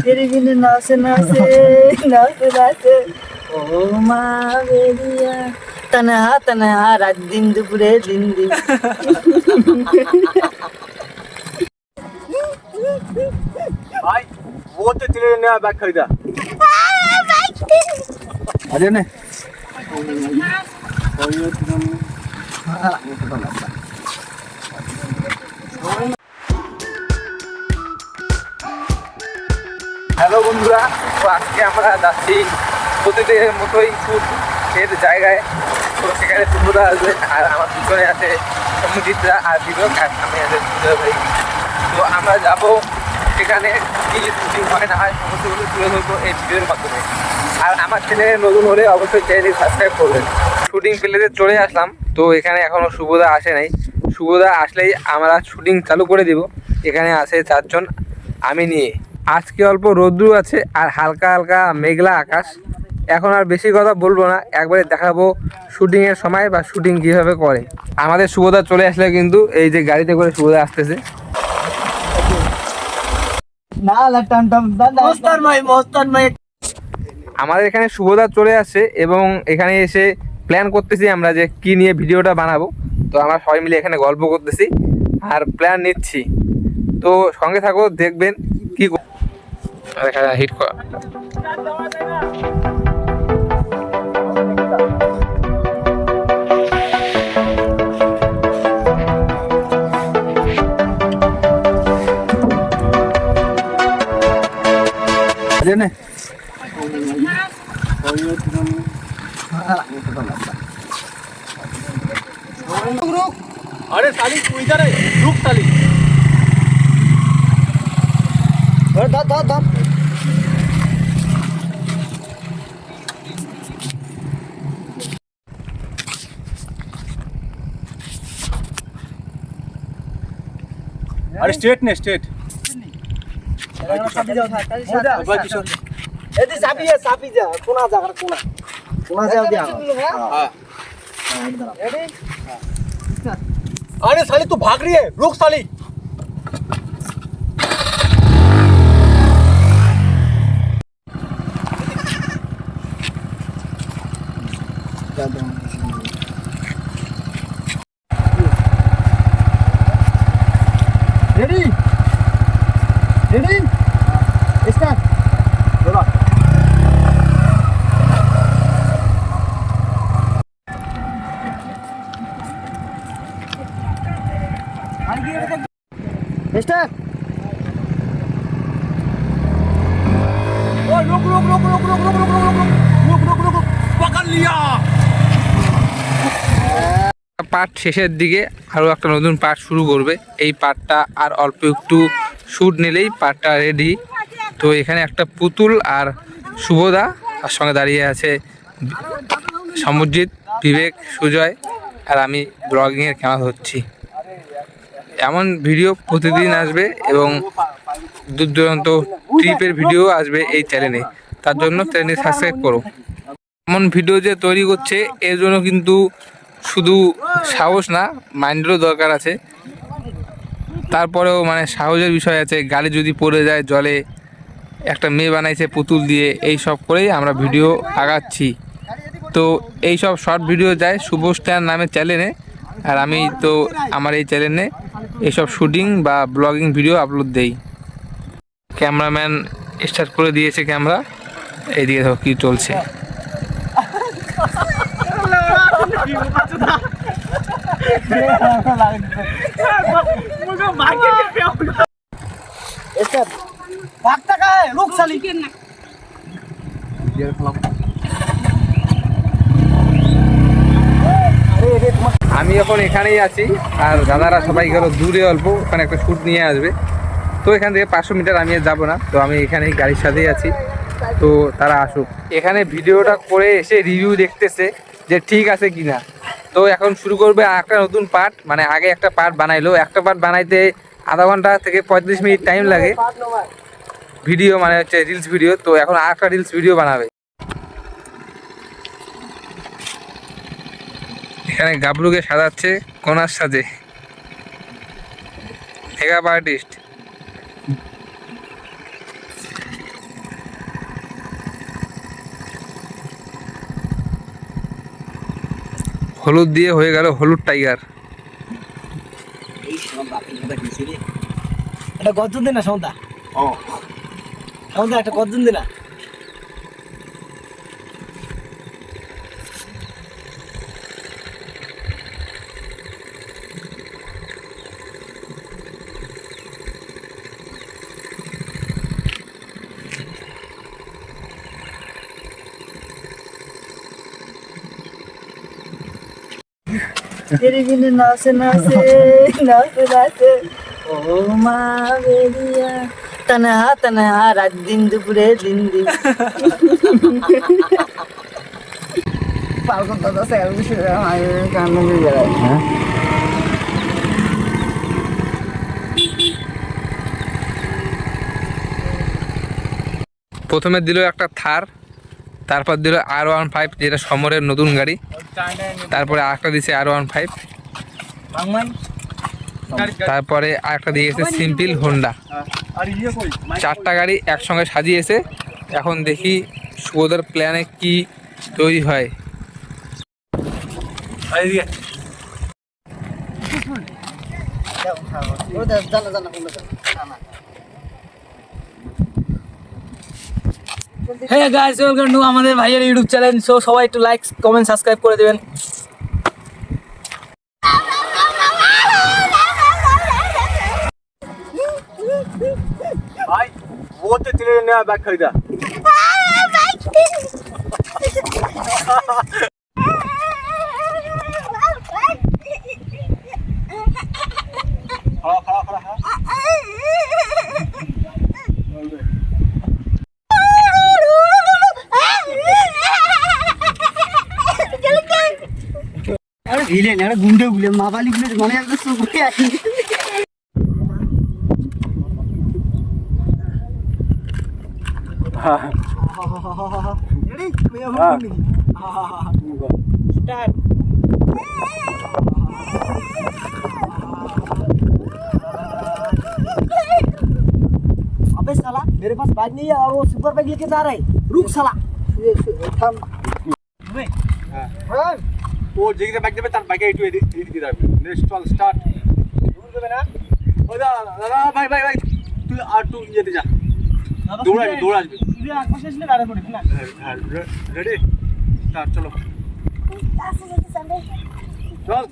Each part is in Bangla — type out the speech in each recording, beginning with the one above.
तेरे बिन नाचे नाचे नाचे नाचे ও মা বেরিয়া তনহা তনহা রাত দিন দুপুরে দিন দিন भाई वो तो तेरे नया बैग खरीदा अरे ने হ্যালো বন্ধুরা, তো আজকে আমরা যাচ্ছি প্রতিদিনের মতোই এর জায়গায়। তো সেখানে সুন্দরা আসবে, আর আমার পিছনে আছে সমুজিতরা আর বিবেক, আর সামনে আছে সুন্দর ভাই। তো আমরা যাব সেখানে কি শুটিং হয় না হয় সমস্তগুলো তুলে ধরবো এই ভিডিওর মাধ্যমে। আর আমার চ্যানেলে নতুন হলে অবশ্যই চ্যানেলটি সাবস্ক্রাইব করবেন। শুটিং প্লেসে চলে আসলাম, তো এখানে এখনও শুভদা আসে নাই। শুভদা আসলেই আমরা শুটিং চালু করে দিব। এখানে আছে 4 জন আমি নিয়ে। আজকে অল্প রোদ্দুর আছে আর হালকা হালকা মেঘলা আকাশ। এখন আর বেশি কথা বলবো না, একবারে দেখাবো শুটিংয়ের সময় বা শুটিং কীভাবে করে। আমাদের শুভদা চলে আসলে কিন্তু এই যে গাড়িতে করে শুভদা আসতেছে। আমাদের এখানে শুভদা চলে আসছে এবং এখানে এসে প্ল্যান করতেছি আমরা যে কি নিয়ে ভিডিওটা বানাবো। তো আমরা সবাই মিলে এখানে গল্প করতেছি আর প্ল্যান নিচ্ছি। তো সঙ্গে থাকো, দেখবেন কি হিট করা। अरे साली तू इधर है, रुक साली। धर धर धर धर। अरे स्ट्रेट ने स्ट्रेट। সাপি যাও এদি সাপি যা কোনা জায়গার কোনা যাও দিয়া हाँ। अरे साली तू भाग रही है, रुक साली। रेडी रेडी स्टार्ट चलो स्टार्ट ओ रुक रुक रुक रुक रुक रुक रुक रुक रुक रुक रुक पकड़ लिया। পার্ট শেষের দিকে আরও একটা নতুন পার্ট শুরু করবে। এই পার্টটা আর অল্প একটু শ্যুট নিলেই পার্টটা রেডি। তো এখানে একটা পুতুল আর শুভদা, তার সঙ্গে দাঁড়িয়ে আছে সমুজিত, বিবেক, সুজয়, আর আমি ব্লগিংয়ের ক্যামেরা ধরছি। এমন ভিডিও প্রতিদিন আসবে এবং দূর দূরান্ত ট্রিপের ভিডিও আসবে এই চ্যানেলে। তার জন্য চ্যানেলটি সাবস্ক্রাইব করো। এমন ভিডিও যে তৈরি করছে এর জন্য কিন্তু শুধু সাহস না, মাইন্ডেরও দরকার আছে। তারপরেও মানে সাহসের বিষয় আছে। গাড়ি যদি পড়ে যায় জলে, একটা মেয়ে বানাইছে পুতুল দিয়ে, এই সব করেই আমরা ভিডিও আগাচ্ছি। তো এই সব শর্ট ভিডিও যায় শুভ স্টার নামে চ্যানেলে, আর আমি তো আমার এই চ্যানেলে এইসব শুটিং বা ব্লগিং ভিডিও আপলোড দেই। ক্যামেরাম্যান স্টার্ট করে দিয়েছে ক্যামেরা, এইদিকে দেখো কী চলছে। भागता का है रुक साली আমি এখন এখানেই আছি, আর দাদারা সবাই গেল দূরে অল্প, ওখানে একটা শ্যুট নিয়ে আসবে। তো এখান থেকে 500 মিটার আমি যাবো না, তো আমি এখানেই গাড়ির সাথেই আছি। তো তারা আসুক, এখানে ভিডিওটা করে এসে রিভিউ দেখতেছে যে ঠিক আছে কিনা। তো এখন শুরু করবে একটা নতুন পার্ট। মানে আগে একটা পার্ট বানাইলো, একটা পার্ট বানাইতে আধা ঘন্টা থেকে 35 মিনিট টাইম লাগে ভিডিও, মানে হচ্ছে রিলস ভিডিও। তো এখন আর একটা রিলস ভিডিও বানাবে। এখানে গাবলুকে সাজাচ্ছে কোনার সাজে, মেকআপ আর্টিস্ট। হলুদ দিয়ে হয়ে গেল হলুদ টাইগার। এই সব বাকিটা গেছে রে। এটা গর্জন দে না সন্ধ্যা। সন্ধ্যা একটা গর্জন দে না। तेरे बिन नाचे नाचे नाचे नाचे ও মা বেরিয়া তনহা তনহা রাত দিন দুপুরে দিন দিন পালকন দাদা স্যার শুনে আমার কান্না দিয়ে যায়। হ্যাঁ প্রথমে দিল একটা থার, তারপর দিল R15 যেটা সমরের নতুন গাড়ি, তারপরে আরেকটা দিয়েছে R15, তারপরে আরেকটা দিয়েছে সিম্পল হোন্ডা। চারটা গাড়ি একসঙ্গে সাজিয়েছে। এখন দেখি শুভদার প্ল্যানে কি তৈরি হয়। হ্যাঁ গাইস, ওয়েলকাম টু আমাদের ভাইয়ের ইউটিউব চ্যানেল। সো সবাই একটু লাইক কমেন্ট সাবস্ক্রাইব করে দেবেন। भाई वो तो तेरे नया बैग खरीदा। खड़ा खड़ा खड़ा है। আরে ভিলেন, আরে গুন্ডে গুলে মাবালি গুলে মনে একটা সুপুরি আছে। রেডি মেয়া বলি স্টার্ট। अबे साला मेरे पास बाइक नहीं है और वो सुपर बाइक लेके जा रहा है। रुक साला थम हाँ वो जगह बैग देबे तार बैग একটু এদিক দিকে যাবে। নেক্সট চল স্টার্ট। রুল দেবে না ওদা দাদা ভাই ভাই ভাই তুই আর টু যেতে যা। দৌড়াবি দৌড়াবি তুই আকাশে আসলে গাড়ি পড়বি না। হ্যাঁ রেডি স্টার্ট চলো চল।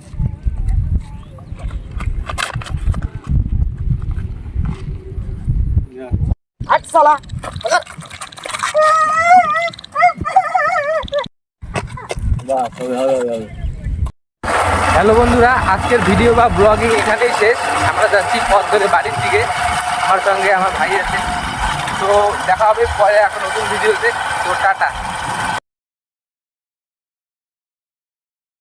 हट साला হ্যালো বন্ধুরা, আজকের ভিডিও বা ব্লগিং এখানেই শেষ। আমরা যাচ্ছি পথ ধরে বাড়ির দিকে। আমার সঙ্গে আমার ভাই আছে। তো দেখা হবে পরে একটা নতুন ভিডিওতে। তো টাটা।